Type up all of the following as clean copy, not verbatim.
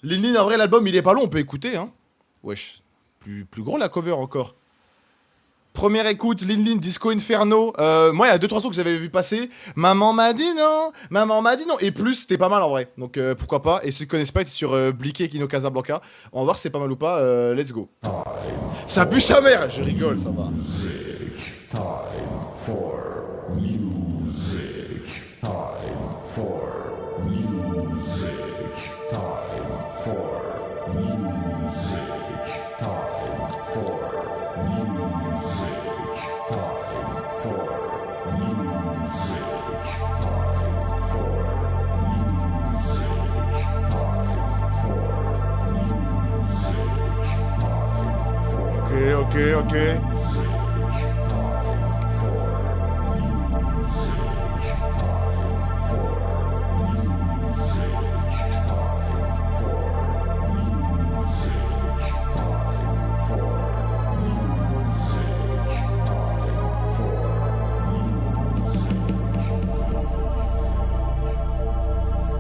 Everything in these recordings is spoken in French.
Lin Lin, en vrai, l'album, il est pas long, on peut écouter, hein. Wesh. Plus gros la cover encore. Première écoute, Lin Lin, Disco Inferno. Moi, il y a 2-3 sons que j'avais vu passer. Maman m'a dit non, maman m'a dit non. Et plus, c'était pas mal en vrai. Donc pourquoi pas. Et ceux qui connaissent pas, c'est sur Bliqué Kino Casablanca. On va voir si c'est pas mal ou pas. Let's go. Ça pue sa mère. Je rigole, ça va. Time for music. Time for music. Time for music. Time for music. Time for music. Time for music. Time for music. Ok.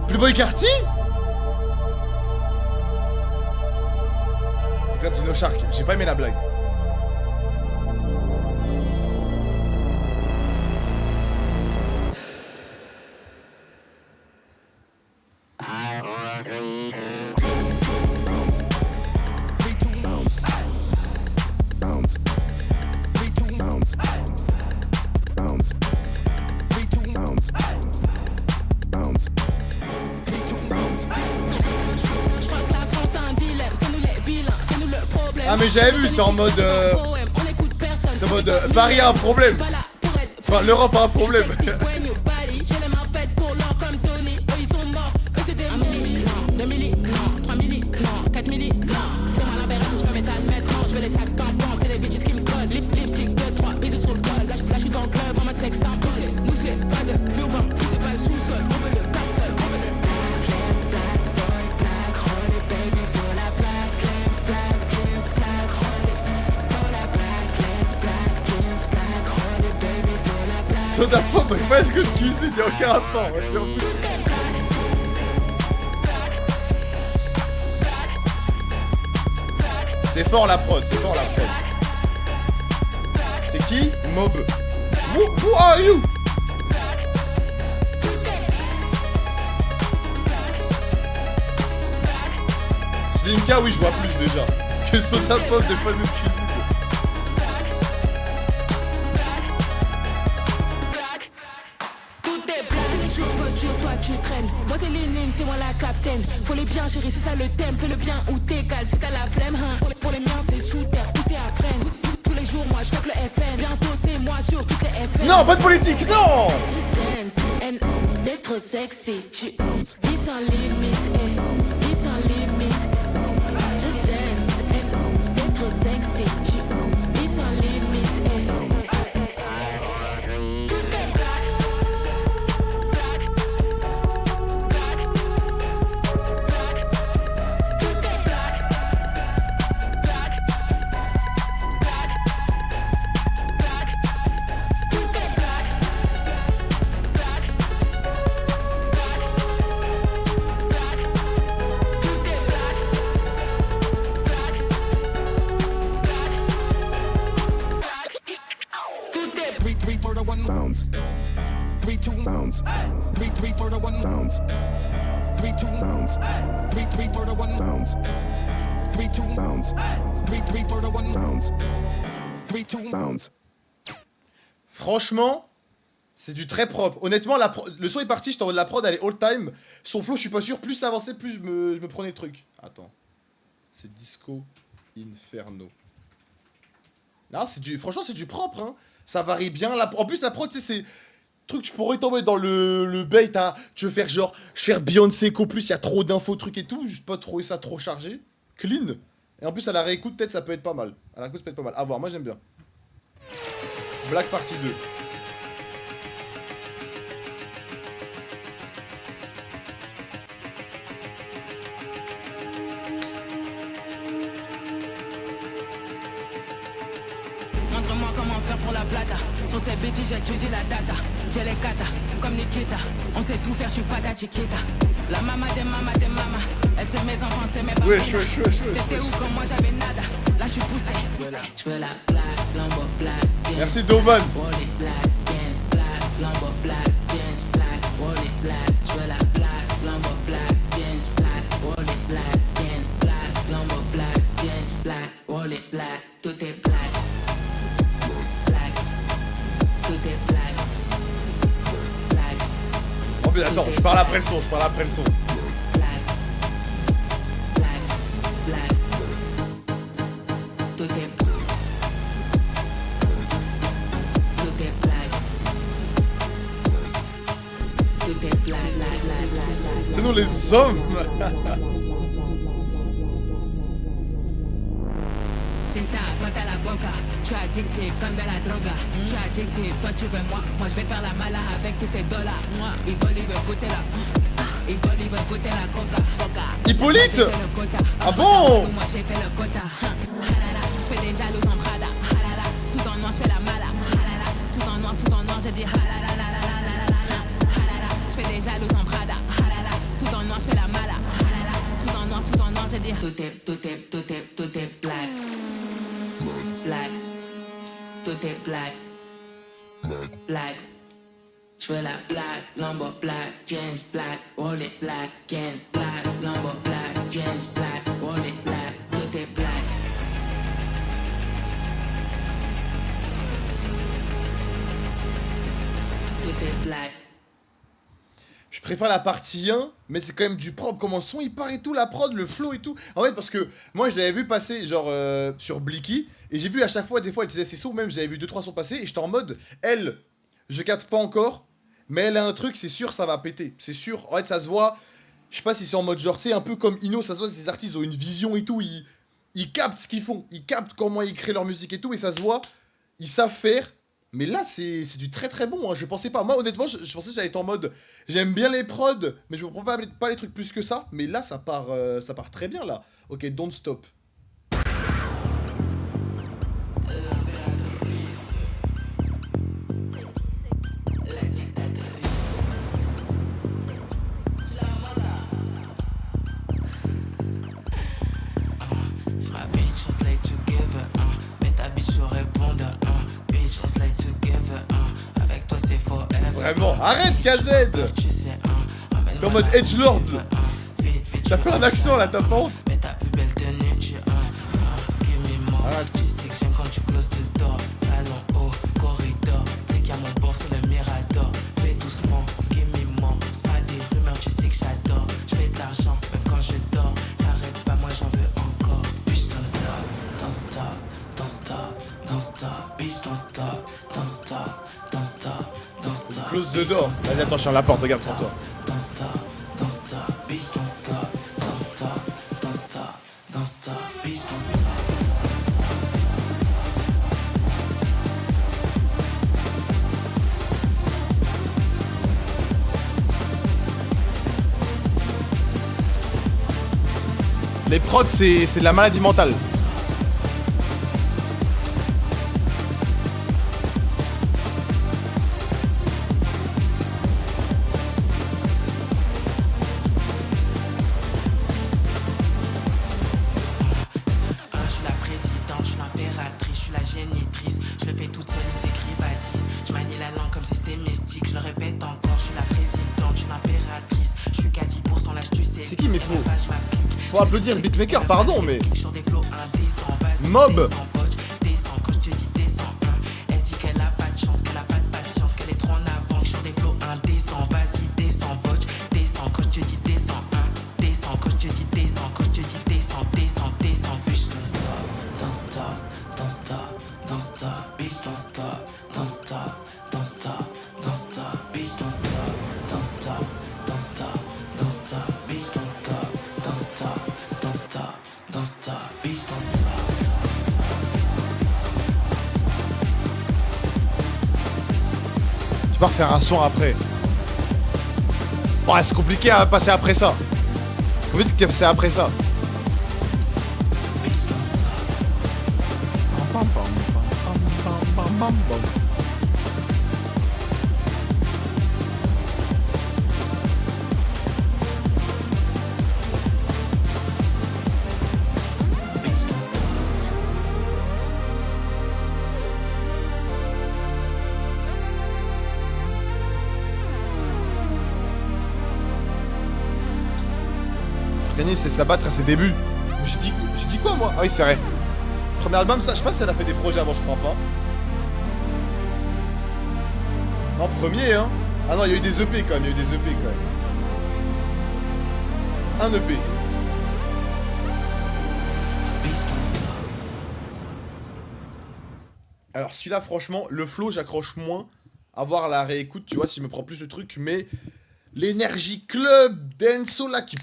Playboy Carty. Regarde Dino Shark, j'ai pas aimé la blague. Ah mais j'avais vu, c'est en mode Paris a un problème. Enfin l'Europe a un problème. Soda Pop, mais pas ce que tu sais, il y a aucun rapport. C'est fort la prod, c'est fort la prod. C'est qui? Mob. Who are you? Slimka, oui, je vois plus déjà. Que Soda Pop des fois de cuisine. Tu traînes, moi c'est Lénine, c'est moi la capitaine. Faut les bien chérie, c'est ça le thème. Fais le bien ou t'égales, si t'as la flemme hein. Pour les miens c'est sous terre, pousser à freine. Tous les jours moi je fais le FN. Bientôt c'est moi sur toutes les FN. Non, pas de politique, non. Just dance and t'es trop sexy. Tu vis sans limite, vis sans limite. Just dance and t'es trop sexy. Tu vis sans limite, bounce. 3-2 bounce. 3-3 for the one bounce. 3-2 bounce. 3-3 for the one bounce. 3-2 bounce. 3-3 for the one bounce. 3-2 bounce. Franchement, c'est du très propre. Honnêtement, le son est parti, je t'envoie de la prod, elle est all time. Son flow, je suis pas sûr, plus ça avançait, plus je me prenais le truc. Attends. C'est Disco Inferno. Non, franchement, c'est du propre, hein. Ça varie bien. En plus, la prod, tu sais, c'est... Truc, tu pourrais tomber dans le bait, tu veux faire genre, faire Beyoncé Echo plus, il y a trop d'infos, trucs et tout, juste pas trouver ça trop chargé. Clean. Et en plus, à la réécoute, peut-être, ça peut être pas mal. À la réécoute, ça peut être pas mal. À voir, moi j'aime bien. Black Party 2. Montre-moi comment faire pour la plata. Sur ces bêtises, j'étudie la data. J'ai les kata, comme Nikita. On sait tout faire, je suis pas da chiquita. La mama des mama des mama. Elle c'est mes enfants, c'est mes Wesh, papillas. wesh, wesh, wesh, T'étais où wesh. quand moi j'avais nada? Là je suis boosté. Je veux la black, Lambo black, jeans, Merci Doman. Wally black, jeans, black, Lambo black, jeans, black, Wally black. Je veux la black, Lambo black, jeans, black, Wally black, jeans, black, Lambo black, jeans, black, Wally black. Tout est black, black, tout est black, black. Oh mais attends, je parle après le son, je parle après le son. Black, black, black. Tout est black. Tout est black. Tout est black, black, black, black, black. C'est nous les hommes. C'est ça, toi t'as la boca. Tu es addicté comme de la droga. Tu es addicté, toi tu veux moi. Moi je vais faire la mala avec tous tes dollars. Idole il veut goûter la. Idole il veut goûter la coca. Hippolyte. Moi, j'ai fait le quota. Ah bon? Moi j'ai fait le quota. Halala, je fais des jaloux en Prada. Halala, tout en noir je fais la mala. Halala, tout en noir je dis halala la la la la la la. Halala, je fais des jaloux en Prada. Halala, tout en noir je fais la mala. Halala, tout en noir je dis tout est black. Black, tout est black, black. Je veux la black, Lambo black, jeans black, Wally black, jeans black, Lambo black, jeans black, Wally black, tout est black. Tout est black. Je préfère la partie 1, mais c'est quand même du propre. Comment le son il part et tout, la prod, le flow et tout. En fait, parce que moi je l'avais vu passer genre sur Blicky, et j'ai vu à chaque fois, des fois elle disait ses sons, même j'avais vu 2-3 sons passer, et j'étais en mode, elle, je capte pas encore, mais elle a un truc, c'est sûr, ça va péter. C'est sûr, en fait, ça se voit. Je sais pas si c'est en mode genre, tu sais, un peu comme Ino, ça se voit, ces artistes ont une vision et tout, ils captent ce qu'ils font, ils captent comment ils créent leur musique et tout, et ça se voit, ils savent faire. Mais là, c'est du très très bon, hein. Je pensais pas. Moi, honnêtement, je pensais que j'allais être en mode. J'aime bien les prods, mais je me prends pas les trucs plus que ça. Mais là, ça part très bien là. Ok, don't stop. C'est ma bitch, on se lay together, mais ta bitch sur répondre, bitch, on se lay together, avec toi c'est forever. Vraiment, arrête KZ. Tu sais, T'es en mode edgelord. T'as fait un accent là, t'as pas honte. Mais ta plus belle tenue, tu give me more. Arrête. Tu sais que j'aime quand tu closes the door. Allons au corridor, tu sais qu'il y a mon bord sur le mirador. Fais doucement, give me more. C'est pas des rumeurs, tu sais que j'adore. Je fais de l'argent, même quand je dors. T'arrêtes pas, moi j'en veux encore. Bitch, don't stop, don't stop, don't stop, don't stop. Bitch, don't stop, don't stop, don't stop, don't stop. Close the door. Vas-y, attends, je ferme la porte, regarde pour toi. Don't stop, don't stop, bitch, don't stop, don't stop, don't stop, don't stop, bitch, don't stop. Les prods, c'est de la maladie mentale. Je suis la présidente, je suis l'impératrice, je suis la génitrice. Je le fais toute seule, ils écrivent à 10. Je manie la langue comme si c'était mystique. Je le répète encore, je suis la présidente, je suis l'impératrice. Je suis qu'à 10%, lâche tu sais. C'est qui, mais faut- La page m'applique. faut applaudir le beatmaker, pardon, mais- Sur des flots indécents, vas-y, Mob. descends, poche, descends, quand je te dis descends, elle dit qu'elle a pas de chance, qu'elle a pas de patience, qu'elle est trop en avance. Sur des flots indécents, vas-y, descends, poche, descends, quand je te dis descends, descends, quand je te dis descends, quand je te dis descends, descends, descends, bitch, don't stop, don't stop, don't stop, don't stop, bitch, don't stop, don't stop, don't stop, don't stop, bitch, don't stop, don't stop, don't stop, don't stop, bitch, don't stop, don't stop, don't stop, don't stop, bitch, don't stop. Tu vas refaire un son après. Oh, c'est compliqué à passer après ça. C'est compliqué de passer après ça. Kanye se laisse abattre à ses débuts. J'ai dit quoi moi? Ah oui, c'est vrai. Premier album, ça, je sais pas si elle a fait des projets avant, je crois pas. Non, premier, hein. Ah non, il y a eu des EP quand même, Un EP. Alors celui-là, franchement, le flow, j'accroche moins. À voir la réécoute, tu vois, si je me prends plus le truc, mais l'énergie club d'Enso là qui...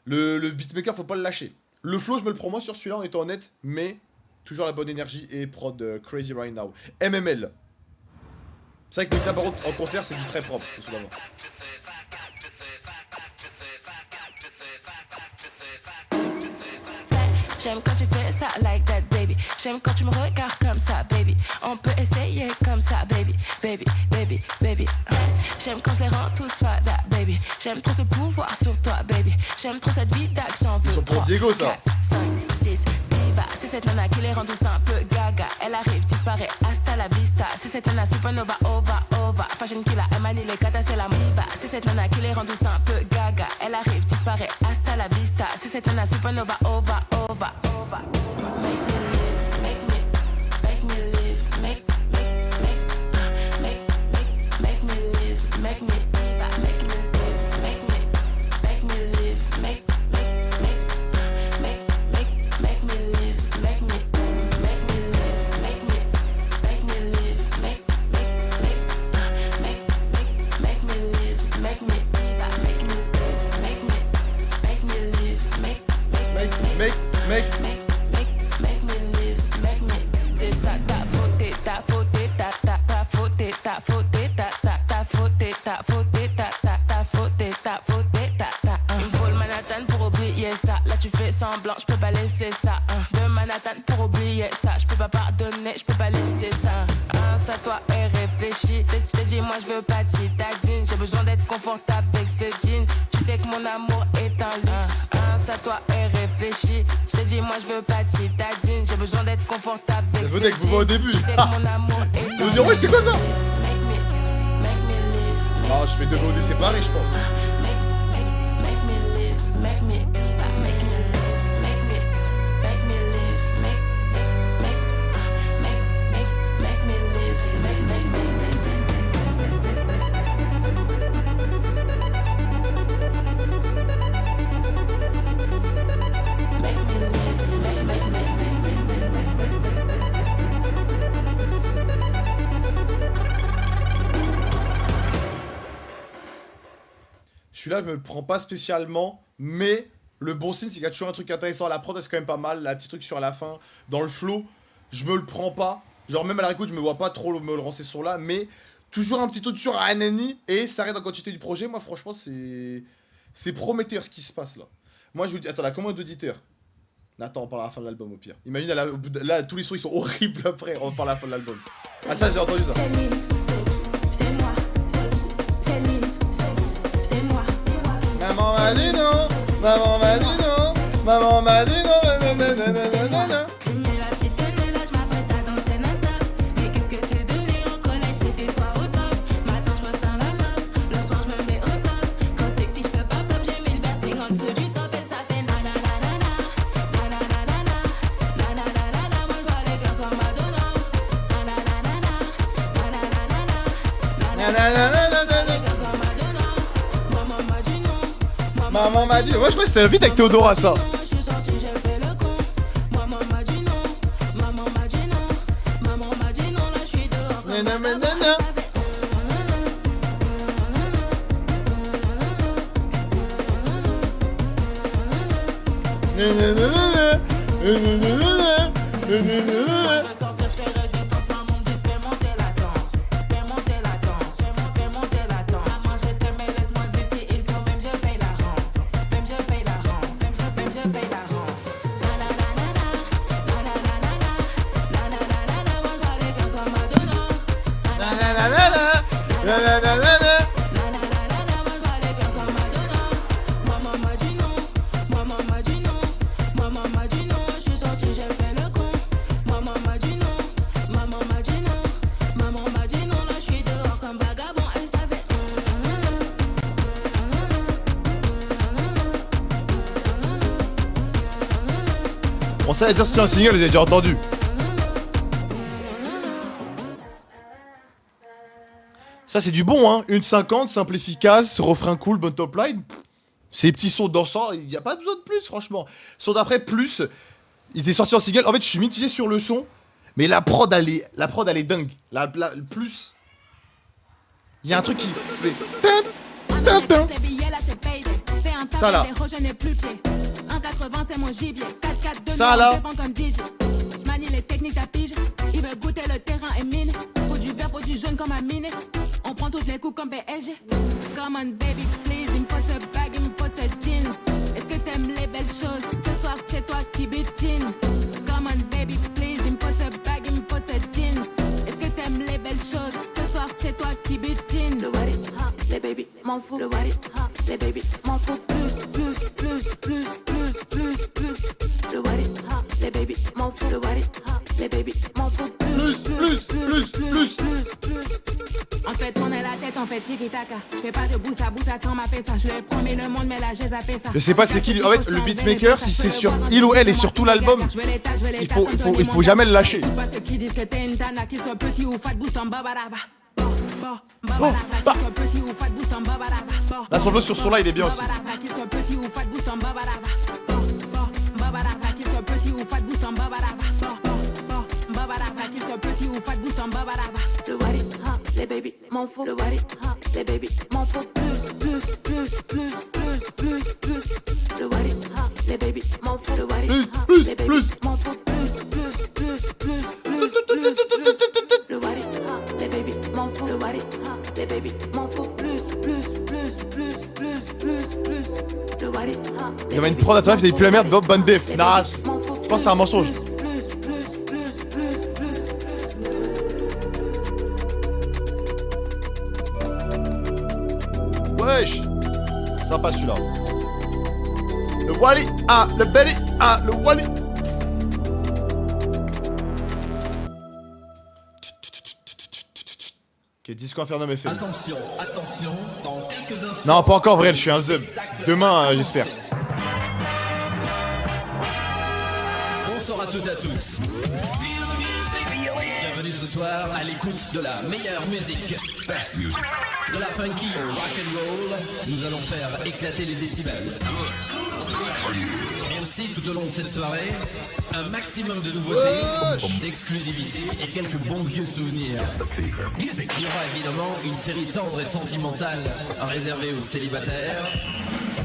Le beatmaker, faut pas le lâcher. Le flow, je me le prends moins sur celui-là en étant honnête, mais toujours la bonne énergie et prod Crazy Right Now. MML. C'est vrai que ça, par contre, en concert, c'est du très propre, souvent. J'aime quand tu fais ça like that, baby. J'aime quand tu me regardes comme ça, baby. On peut essayer comme ça, baby, baby, baby, baby. J'aime quand je les rends tous fada, baby. J'aime trop ce pouvoir sur toi, baby. J'aime trop cette vie d'action. Ils sont pour Diego, ça. 5, 6, diva. C'est cette nana qui les rend tous un peu gaga. Elle arrive, disparaît, hasta la vista. C'est cette nana supernova, ova, ova. Fashion killer, elle manie les katas, c'est la diva. C'est cette nana qui les rend tous un peu gaga. Elle arrive, disparaît, hasta la vista. C'est cette nana supernova, ova, ova. Je peux pas laisser ça, de Manhattan pour oublier ça. Je peux pas pardonner, je peux pas laisser ça. Ça toi est réfléchi. Je t'ai dit moi je veux pas de citadine. J'ai besoin d'être confortable avec ce jean. Tu sais que mon amour est un luxe. Ça toi est réfléchi. Je t'ai dit moi je veux pas de citadine. J'ai besoin d'être confortable avec ce jean. Au début. Tu sais que mon amour est un luxe. Vous dire ouais c'est quoi ça? Non je fais deux VOD séparés je pense. Celui-là, je me prends pas spécialement, mais le bon signe, c'est qu'il y a toujours un truc intéressant. La prod, c'est quand même pas mal. La petite truc sur la fin, dans le flow, je me le prends pas. Genre, même à la réécoute, je me vois pas trop me le lancer sur là, mais toujours un petit truc sur Anani et ça reste en quantité du projet. Moi, franchement, c'est prometteur ce qui se passe là. Moi, je vous dis, attends, la commande d'auditeurs. Attends, on parle à la fin de l'album au pire. Imagine, là, tous les sons ils sont horribles après. On parle à la fin de l'album. Ah, ça, j'ai entendu ça. Maman m'a dit non, maman m'a dit non, maman m'a dit non, nanana. Je mets la petite tenue là, je m'apprête à danser non-stop. Mais qu'est-ce que t'es devenu au collège, c'était toi au top. Matin je me sens la meuf, le soir je me mets au top. Quand sexy je fais pas flop, j'ai mis le piercing en dessous du top. Et ça fait nananana, nananana, nananana. Moi je vois les gars comme Madonna. Nananana, nananana, nananana. Maman m'a dit. Moi je crois que c'était vite avec Théodora ça. Je suis sorti, j'ai fait le con. Maman m'a dit non. Maman m'a dit non. Maman m'a dit non, là je suis dehors. Nanana. Je vais sortir, je fais résistance. Maman me dit fais monter la danse. Fais monter la danse. Fais monter la danse. Maman je t'aime mais laisse-moi te baisser. Il faut même je paye la rançon. Même je paye la rançon. Même je paye la rançon. Nananana, nananana, nananana. Moi je vois les gars comme Madonna. Nananana, nananana. Nananana, moi je vois les gars comme Madonna. Maman m'a dit non. Maman m'a dit non. Maman m'a dit non. Je suis sorti, j'ai fait le con. Maman m'a dit On savait dire si c'est un single, vous avez déjà entendu. Ça c'est du bon hein, 1,50, simple efficace, refrain cool, bonne top line. Ces petits sons dansants, il n'y a pas besoin de plus franchement. Son d'après plus, il était sorti en single. En fait je suis mitigé sur le son, mais la prod elle est dingue. Plus, il y a un truc qui... Ça là. Ça là. Je manie les techniques à pige. Il veut goûter le terrain et mine. Faut du vert, faut du jaune comme à mine. On prend toutes les coups comme PSG. Come on baby please, il me pose ce bag, il me pose ce jeans. Est-ce que t'aimes les belles choses? Ce soir c'est toi qui butine. Come on baby please, il me pose ce bag, il me pose ce jeans. Est-ce que t'aimes les belles choses? Ce soir c'est toi qui butine. Le what it, ha, les baby m'en fous. Le what it, ha, les baby m'en fous. Plus. Le what it, ha, les baby m'en fous. Le what it, ha, les baby m'en fous. Plus. En fait, on est la tête, on fait tiki-taka. Je fais pas de boussa sans ma ça. Je le promets le monde, mais là j'ai zappé ça. Je sais pas c'est qui. En fait, le beatmaker, si c'est sur il ou elle et sur tout l'album, il faut jamais le lâcher. Ceux qui disent que t'es une tana, qu'ils soient petits ou fat, bouge ton babaraba. Là, son flow sur son là, il est bien aussi. Les baby m'en faut, le what it, ha, les baby m'en faut plus. Le what it, ha, les baby m'en faut, le what it, ha, les baby m'en faut plus. Le what it, ha, les baby m'en faut, le what it, ha, les baby m'en faut plus. Le what it, ha, il y avait une prod à toi, il plus la merde, Bob Bandef. Nah, je pense que c'est un mensonge. Wesh, sympa celui-là. Le Wally, ah, le Belly, ah, le Wally. Ok, Disco Inferno m'est fait. Attention, dans quelques instants. Non, pas encore vrai, je suis un zub. Demain, j'espère. Bonsoir à toutes et à tous. Bienvenue ce soir à l'écoute de la meilleure musique. De la funky au rock and roll, nous allons faire éclater les décibels. Et aussi tout au long de cette soirée, un maximum de nouveautés, d'exclusivité et quelques bons vieux souvenirs. Il y aura évidemment une série tendre et sentimentale réservée aux célibataires.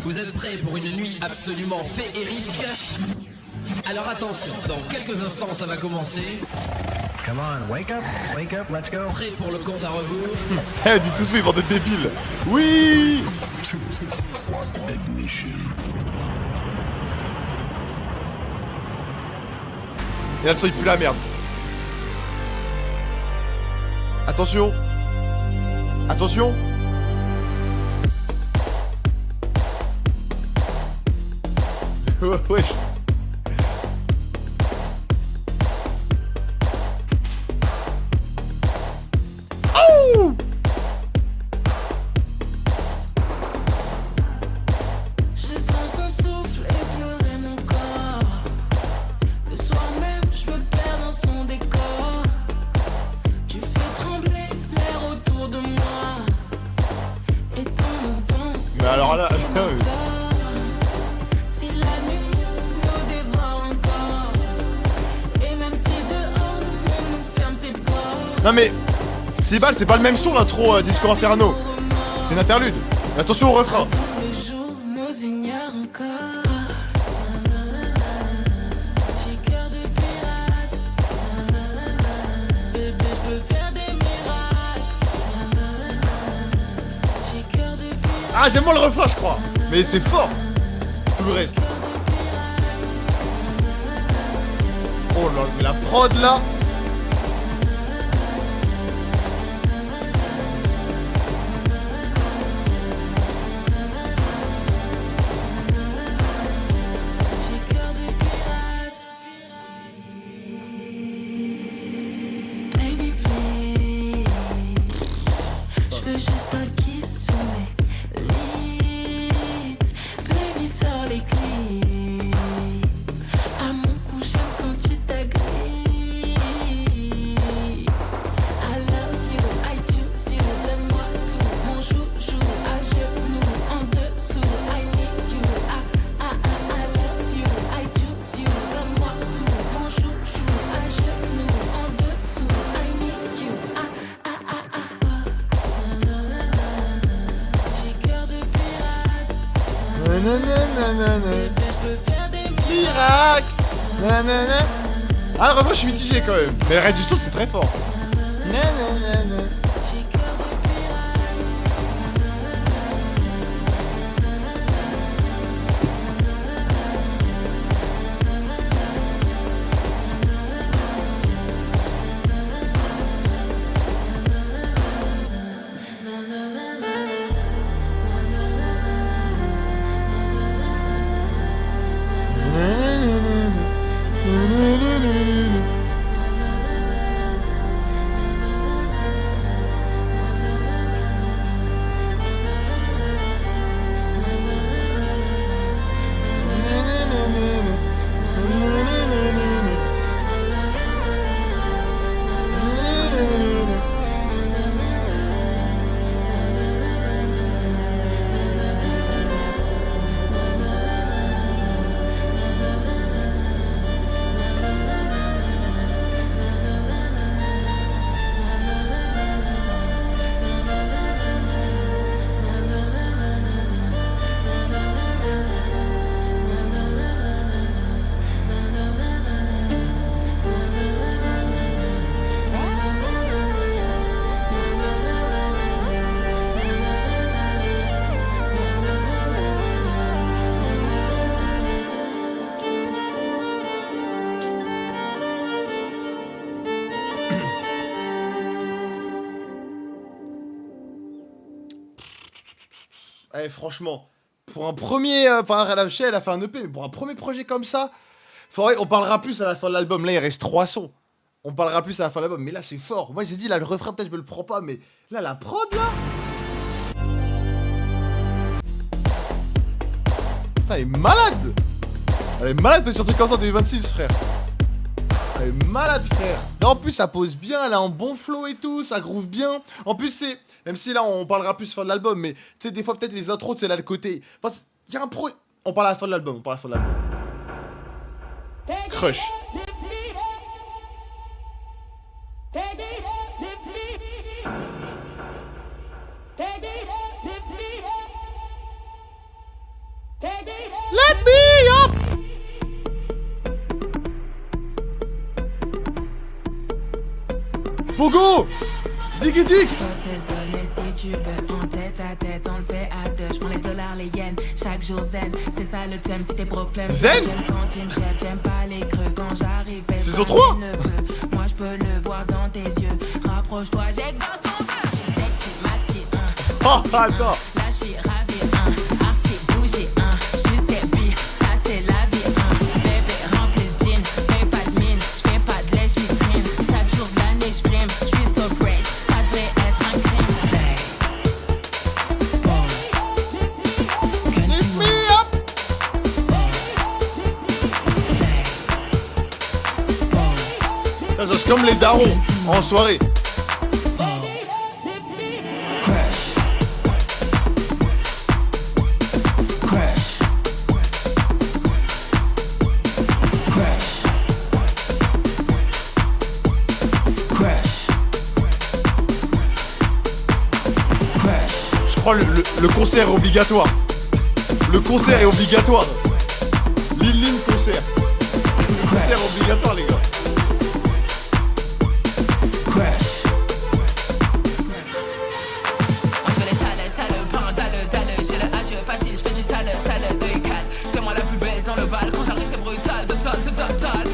Vous êtes prêts pour une nuit absolument féerique? Alors attention, dans quelques instants ça va commencer. Come on, wake up, let's go. Prêt pour le compte à rebours? Eh, dis tous mes bandes de débiles. Oui. Et là, le son, il pue la merde. Attention. Attention. Wesh. Oh! Je sens son souffle effleurer mon corps. Le soir même, je me perds dans son décor. Tu fais trembler l'air autour de moi. Et ton danse. Mais alors là, Si la nuit nous dévore encore. Et même si dehors le monde nous ferme ses portes. non mais, c'est balles, c'est pas le même son l'intro Disco Inferno. C'est une interlude. Mais attention au refrain. Le jour nous ignore encore. J'ai cœur de pirate. Bébé, je peux faire des miracles. J'ai cœur de pirate. Ah, j'aime moins le refrain, je crois. Mais c'est fort. Tout le reste. Oh là, mais la prod là. J'ai cœur de pirate. Baby please. Je veux juste un kiss sur mes lips. Baby sur les clips. À mon coucher Miracle. Nanana. Ah, le refrain, je suis mitigé quand même. Mais le reste du son, c'est très fort. Nanana. Eh, franchement, pour un premier. Enfin, elle a fait un EP, mais pour un premier projet comme ça, on parlera plus à la fin de l'album. Là, il reste 3 sons. On parlera plus à la fin de l'album, mais là, c'est fort. Moi, j'ai dit, là, le refrain, peut-être, je me le prends pas, mais là, la prod, là. Ça, elle est malade. Elle est malade, mais sur truc comme ça, 2026, frère. Elle est malade, frère. Et en plus, ça pose bien, elle a un bon flow et tout, ça groove bien. En plus, c'est. Même si là, on parlera plus fin de l'album, mais tu sais, des fois, peut-être les intros, c'est là le côté. Enfin, il y a un pro. On parle à la fin de l'album, Crush. Let me up. Pogo! Diggy Dix! Si tu veux, en tête à tête, on le fait à deux. J'prends les dollars, les yens, chaque jour zen. C'est ça le thème, si t'es broke, flemme. Zen? J'aime quand tu me chefs, j'aime pas les creux. Quand j'arrive, babe, Saison 3? moi j'peux le voir dans tes yeux. Rapproche-toi, j'exauce ton vœu. J'suis sexy, maxi, Oh, attends! Là j'suis ravi, arty, bougé, j'suis sépi, ça c'est la vie, Bébé rempli de jean, paye pas de mine, j'fais pas de lèche vitrine. Chaque jour de l'année j'prime, j'suis so fresh, ça devrait être un crime. Stay, pose, Lift me up! Ça, c'est comme les darons en soirée. Je crois le concert est obligatoire. Le concert est obligatoire. Lil concert. Le concert est obligatoire, les gars. Je fais les tales, pendant j'ai le adieu facile, je fais du sale, de cal. C'est moi la plus belle dans le bal, quand j'arrive c'est brutal, tal.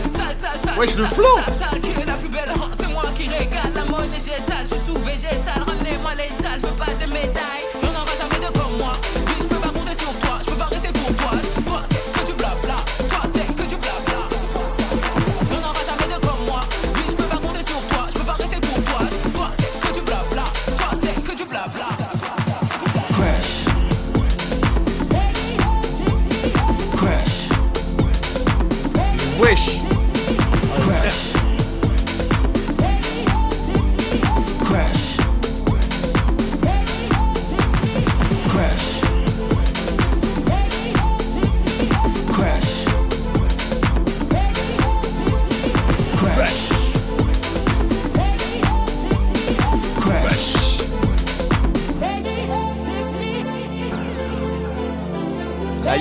Wesh, le flow. Qui est la plus belle, c'est moi qui régale, la monnaie j'étale, je suis sous végétal, ramenez-moi l'étal, je veux pas de médailles, y'en aura jamais de comme moi. Oui, je peux pas compter sur toi, je peux pas rester courtoise, toi c'est que du blabla, toi c'est que du blabla. Y'en aura jamais de comme moi, oui, je peux pas compter sur toi, je peux pas rester courtoise, toi c'est que du blabla, toi c'est que du blabla. Wesh.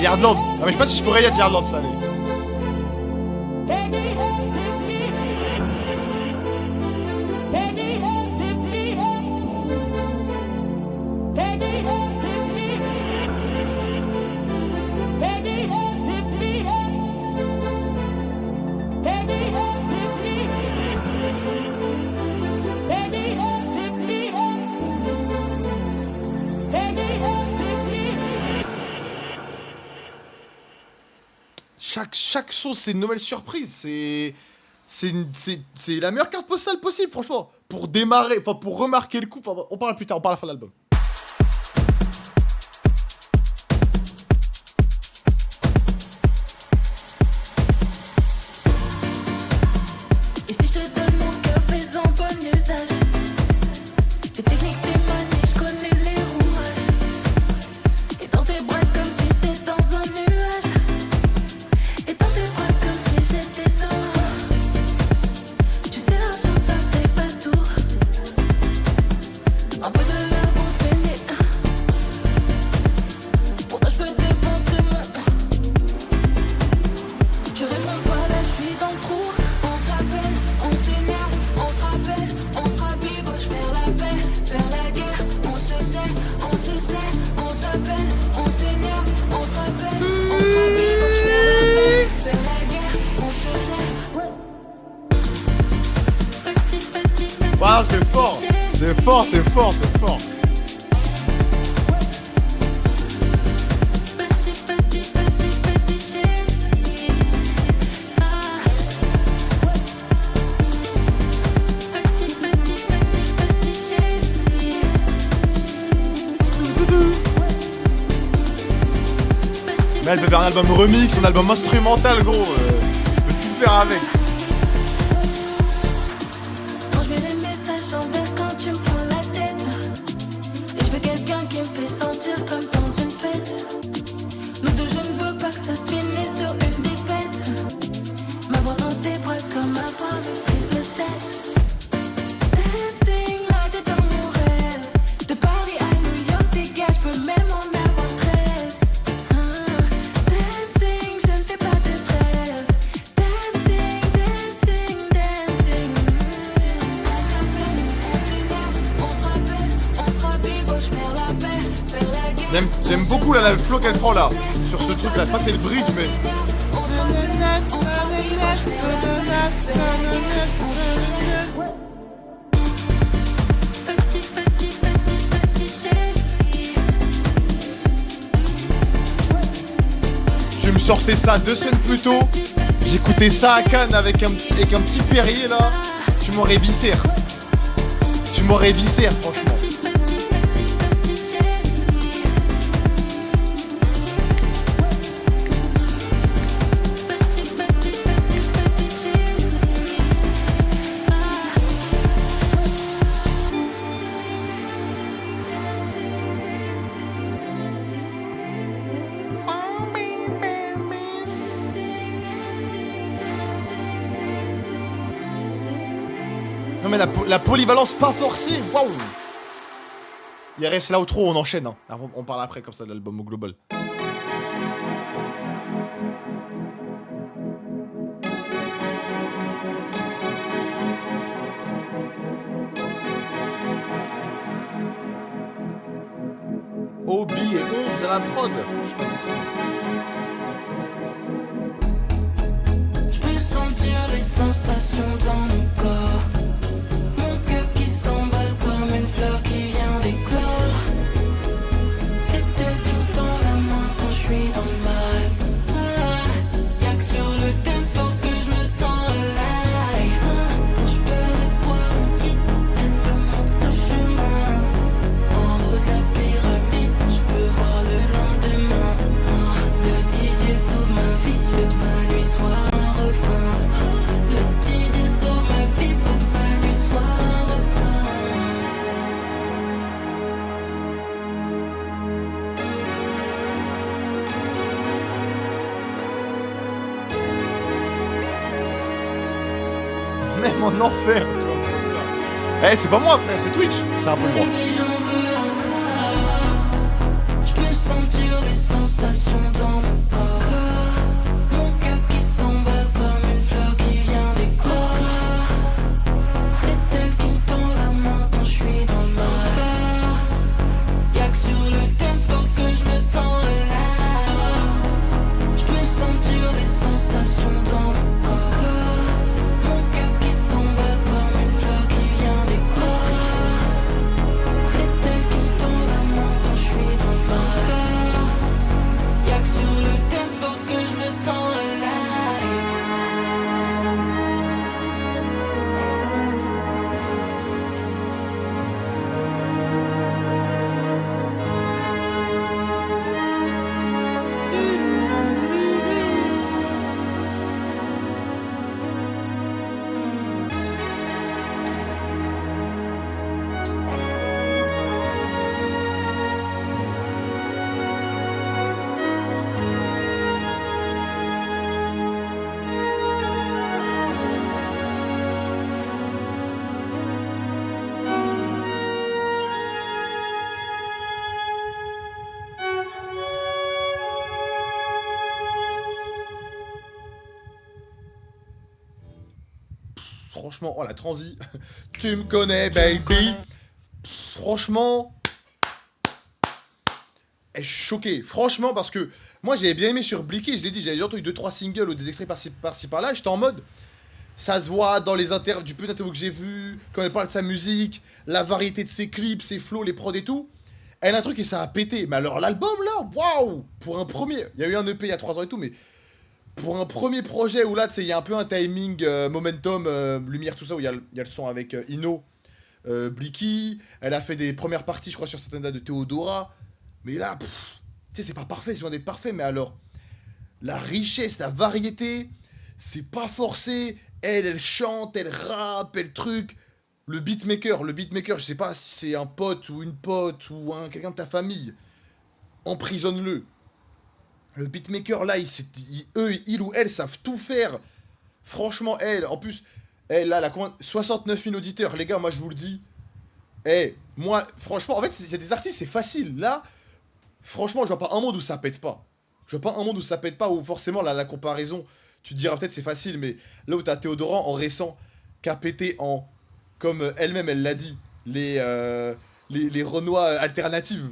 Yardland. Ah, mais je sais pas si je pourrais y être Yardland cette année. Chaque sauce, c'est une nouvelle surprise. C'est la meilleure carte postale possible, franchement. Pour démarrer, enfin pour remarquer le coup. Enfin, on parle plus tard, on parle à la fin de l'album. Et si je te donne mon cœur, fais-en bon usage. Tes techniques, tes manies, je connais les rouages. Et dans tes bras, c'est comme si j'étais dans un nuage. Et dans tes bras, c'est comme si j'étais dans. Tu sais, l'argent, ça fait pas tout. Un peu de love, on fait les. Pour toi, je peux dépenser mon. Tu réponds pas, là, je suis dans le trou. On s'appelle, on s'énerve, on se rappelle, on se rabiboche, faire la paix, faire la guerre, on se sait, on s'appelle, on s'énerve, on se rappelle, on se rabiboche, faire la paix, faire la guerre, on se sait. Petit, petit, petit. Waouh, c'est fort. C'est fort, c'est fort, c'est fort. Petit, petit, petit, petit chéri. Ah. Petit, petit, petit, petit chéri. Mais elle peut faire un album remix, un album instrumental, gros. Tu peux tout faire avec. Quand je mets des messages en vert quand tu me prends la tête. Et je veux quelqu'un qui me fait sentir comme dans une fête. Nous deux, je ne veux pas que ça se finisse sur une défaite. M'avoir dans tes bras, c'est comme avoir le triple 7. Dancing là, t'es dans mon rêve. De Paris à New York, tes gars, je peux même en avoir 13. Dancing, je ne fais pas de trêve. Dancing, dancing, dancing. On s'appelle, on s'énerve, on se rappelle, on se rabiboche, faire la paix, faire la guerre. J'aime beaucoup là, le flow qu'elle prend là. Sur ce truc là, pas c'est le bridge, mais. On se rappelle, on se rabiboche, faire la paix, faire la guerre, on se sait. Petit, petit, petit, petit chéri. Je me sortais ça 2 semaines plus tôt. J'écoutais ça à Cannes avec un petit Perrier là. Tu m'aurais viscère. Tu m'aurais viscère, franchement. Petit, petit, petit, petit chéri. Petit, petit, petit, petit chéri. Non mais la polyvalence pas forcée, waouh. Il reste là ou trop, on enchaîne. Hein. On parle après comme ça de l'album au global. Obi et 11, c'est la prod. Je sais pas c'est quoi. Je peux sentir les sensations dans mon corps. Mon cœur qui s'emballe comme une fleur qui vient d'éclore. C'était tout dans la main quand je suis dans le mal. Y'a que sur le dance floor que je me sens alive. Quand je perds l'espoir, on quitte, elle me montre le chemin. En haut de la pyramide, je peux voir le lendemain. Le DJ sauve ma vie, faut que ma nuit soit un refrain. Le DJ sauve ma vie, faut que ma nuit soit un refrain. Même en enfer, tu vois, comme ça. Eh, c'est pas moi, frère, c'est Twitch. C'est un peu moi. Baby, j'en veux encore. Je peux sentir sentir les sensations dans mon corps. Mon cœur qui s'emballe comme une fleur qui vient d'éclore. C'est elle qui me tend la main quand je suis dans le mal. Y'a que sur le dance floor que je me sens alive. Je peux sentir les sensations dans mon corps. Mon cœur qui s'emballe comme une fleur qui vient d'éclore. C'est elle qui me tend la main quand je suis dans le mal. Y'a que sur le dance floor que je me sens alive. Franchement, oh la transi. Tu me connais, baby. Franchement. Je suis choqué. Franchement, parce que moi j'avais bien aimé sur Blicky. Je l'ai dit, j'avais entendu 2-3 singles ou des extraits par-ci par-là. J'étais en mode. Ça se voit dans les du peu d'interviews que j'ai vu. Quand elle parle de sa musique, la variété de ses clips, ses flows, les prods et tout. Elle a un truc et ça a pété. Mais alors l'album là, waouh. Pour un premier. Il y a eu un EP il y a 3 ans et tout, mais. Pour un premier projet où là, tu sais, il y a un peu un timing, momentum, lumière, tout ça, où il y a le son avec Ino, Blicky. Elle a fait des premières parties, je crois, sur certaines dates de Théodora. Mais là, tu sais, c'est pas parfait, c'est loin d'être parfait, mais alors, la richesse, la variété, c'est pas forcé. Elle chante, elle rappe, elle truc. Le beatmaker, je sais pas si c'est un pote ou une pote ou quelqu'un de ta famille. Emprisonne-le. Le beatmaker là, il ou elle savent tout faire. Franchement, en plus, elle a 69 000 auditeurs. Les gars, moi je vous le dis. Moi, franchement, en fait, il y a des artistes, c'est facile. Là, franchement, je vois pas un monde où ça pète pas. Je vois pas un monde où ça pète pas, où forcément la comparaison, tu te diras peut-être c'est facile, mais là où t'as Théodora en récent, qui a pété en, comme elle-même, elle l'a dit, les Renois alternatives.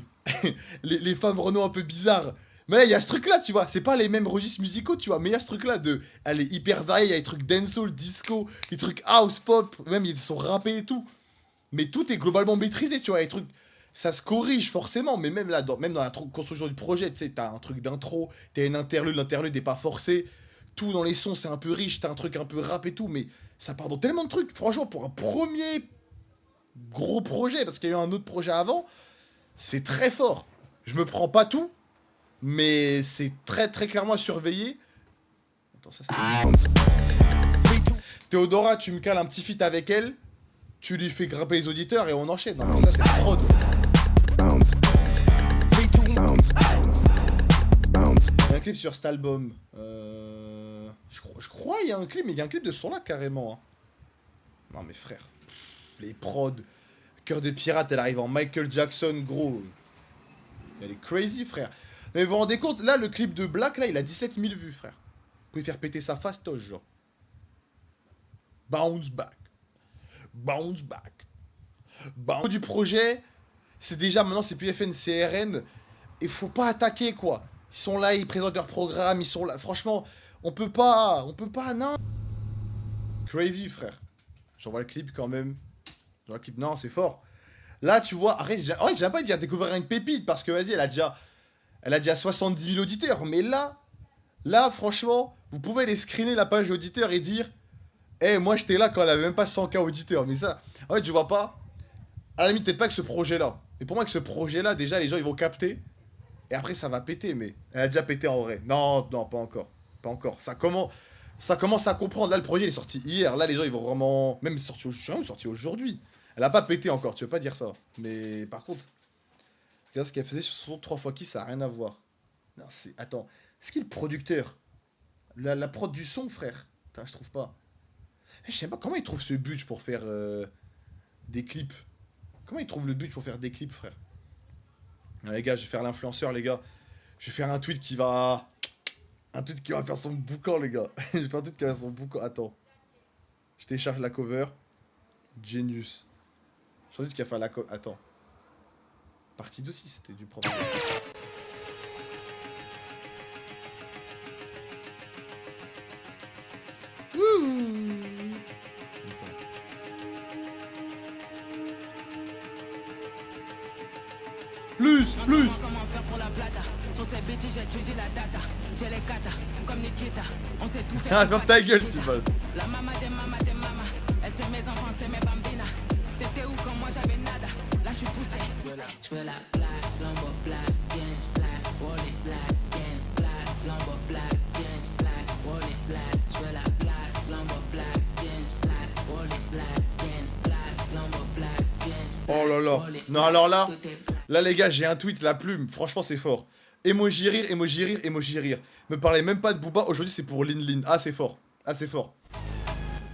les femmes Renois un peu bizarres. Mais là, il y a ce truc-là, tu vois. C'est pas les mêmes registres musicaux, tu vois. Mais il y a ce truc-là de. Elle est hyper variée. Il y a des trucs dancehall, disco, des trucs house, pop. Même ils sont rappés et tout. Mais tout est globalement maîtrisé, tu vois. Les trucs. Ça se corrige forcément. Mais même là, même dans la construction du projet, tu sais, t'as un truc d'intro. T'as une interlude. L'interlude n'est pas forcé. Tout dans les sons, c'est un peu riche. T'as un truc un peu rap et tout. Mais ça part dans tellement de trucs. Franchement, pour un premier gros projet, parce qu'il y a eu un autre projet avant, c'est très fort. Je me prends pas tout. Mais c'est très très clairement à surveiller. Attends, ça c'est... Théodora, tu me cales un petit feat avec elle, tu lui fais grimper les auditeurs et on enchaîne. Non, ça c'est prod. Il y a un clip sur cet album. Je crois il y a un clip, mais il y a un clip de ce son là carrément. Hein. Non mais frère, les prods, Cœur de pirate, elle arrive en Michael Jackson, gros. Elle est crazy, frère. Mais vous vous rendez compte, là, le clip de Black, là, il a 17 000 vues, frère. Vous pouvez faire péter sa fastoche, genre. Bounce back. Bounce back. Bounce du projet, c'est déjà, maintenant, c'est plus FN, c'est RN. Et faut pas attaquer, quoi. Ils sont là, ils présentent leur programme, ils sont là. Franchement, on peut pas, non. Crazy, frère. J'envoie le clip, quand même. J'envoie le clip, non, c'est fort. Là, tu vois, arrête, j'ai pas dit à découvrir une pépite, parce que, vas-y, elle a déjà 70 000 auditeurs, mais là, franchement, vous pouvez les screener la page d'auditeurs et dire moi j'étais là quand elle avait même pas 100K auditeurs, mais ça, en fait, je vois pas, à la limite, peut-être pas que ce projet-là, mais pour moi, que ce projet-là, déjà, les gens, ils vont capter, et après, ça va péter, mais elle a déjà pété en vrai. Non, pas encore, ça commence à comprendre, là, le projet, il est sorti hier, là, les gens, ils vont vraiment, même sorti aujourd'hui, elle a pas pété encore, tu veux pas dire ça, mais par contre, regarde ce qu'elle faisait sur son 3 x qui, ça a rien à voir. Non, c'est... Attends, c'est qui le producteur? La prod du son, frère? Putain, je trouve pas. Je sais pas comment il trouve ce but pour faire des clips. Comment il trouve le but pour faire des clips, frère? Non, les gars, je vais faire l'influenceur, les gars. Je vais faire un tweet qui va... Un tweet qui va faire son boucan, les gars. Je vais faire un tweet qui va faire son boucan. Attends. Je télécharge la cover. Genius. Je pense qu'il va faire la cover. Attends. Partie 2 aussi, c'était du propre. Plus. Comment faire pour la plata? Sur ces bêtises, j'étudie la data. J'ai les kata, comme Nikita. On sait tout faire. Ah, ferme ta gueule, Tiffal. La mama des mamas des mamas. Elle c'est mes enfants, c'est mes bambinas. T'étais où quand moi j'avais nada? Là je suis boosté. Je veux la black, Lambo black, jeans black, wallet black, jeans black, Lambo black, jeans black, wallet black. Je veux la black, Lambo black, jeans black, wallet black, jeans black, Lambo black, jeans black. Oh là là. Non, alors là. Là, les gars, j'ai un tweet, la plume. Franchement, c'est fort. Emoji rire, emoji rire, emoji rire. Me parlez même pas de Booba. Aujourd'hui, c'est pour Lin Lin. Ah, c'est fort. Ah, c'est fort.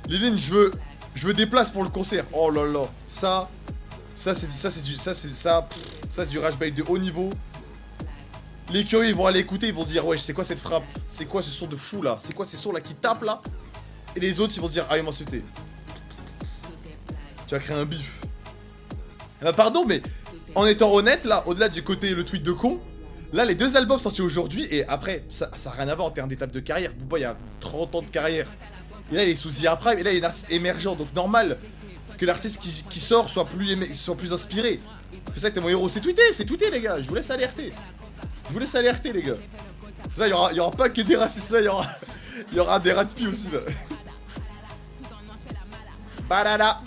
Lin Lin, je veux des places pour le concert. Oh là là. Ça, c'est du rage bait de haut niveau. Les curieux, ils vont aller écouter. Ils vont dire, ouais, c'est quoi cette frappe? C'est quoi ce son de fou là? C'est quoi ces sons là qui tapent là? Et les autres, ils vont dire, ah, ils m'ont sauté. Tu vas créer un bif. Bah, pardon, mais. En étant honnête, là, au-delà du côté le tweet de con, là, les deux albums sortis aujourd'hui, et après, ça a rien à voir en termes d'étape de carrière. Booba, il y a 30 ans de carrière. Et là, il est sous The Prime, et là, il est un artiste émergent, donc normal que l'artiste qui sort soit plus inspiré. C'est ça que t'es mon héros. C'est tweeté, les gars. Je vous laisse alerter. Les gars. Là, il y aura pas que des racistes, là, il y aura des ratspi aussi, là. Badada.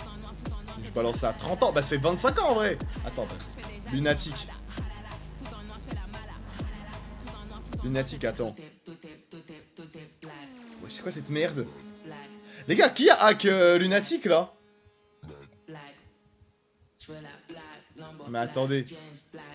Je balance ça à 30 ans, bah ça fait 25 ans en vrai. Attends, Lunatic. Attends. Ouais, c'est quoi cette merde? Les gars, qui a hack Lunatic là? Mais attendez.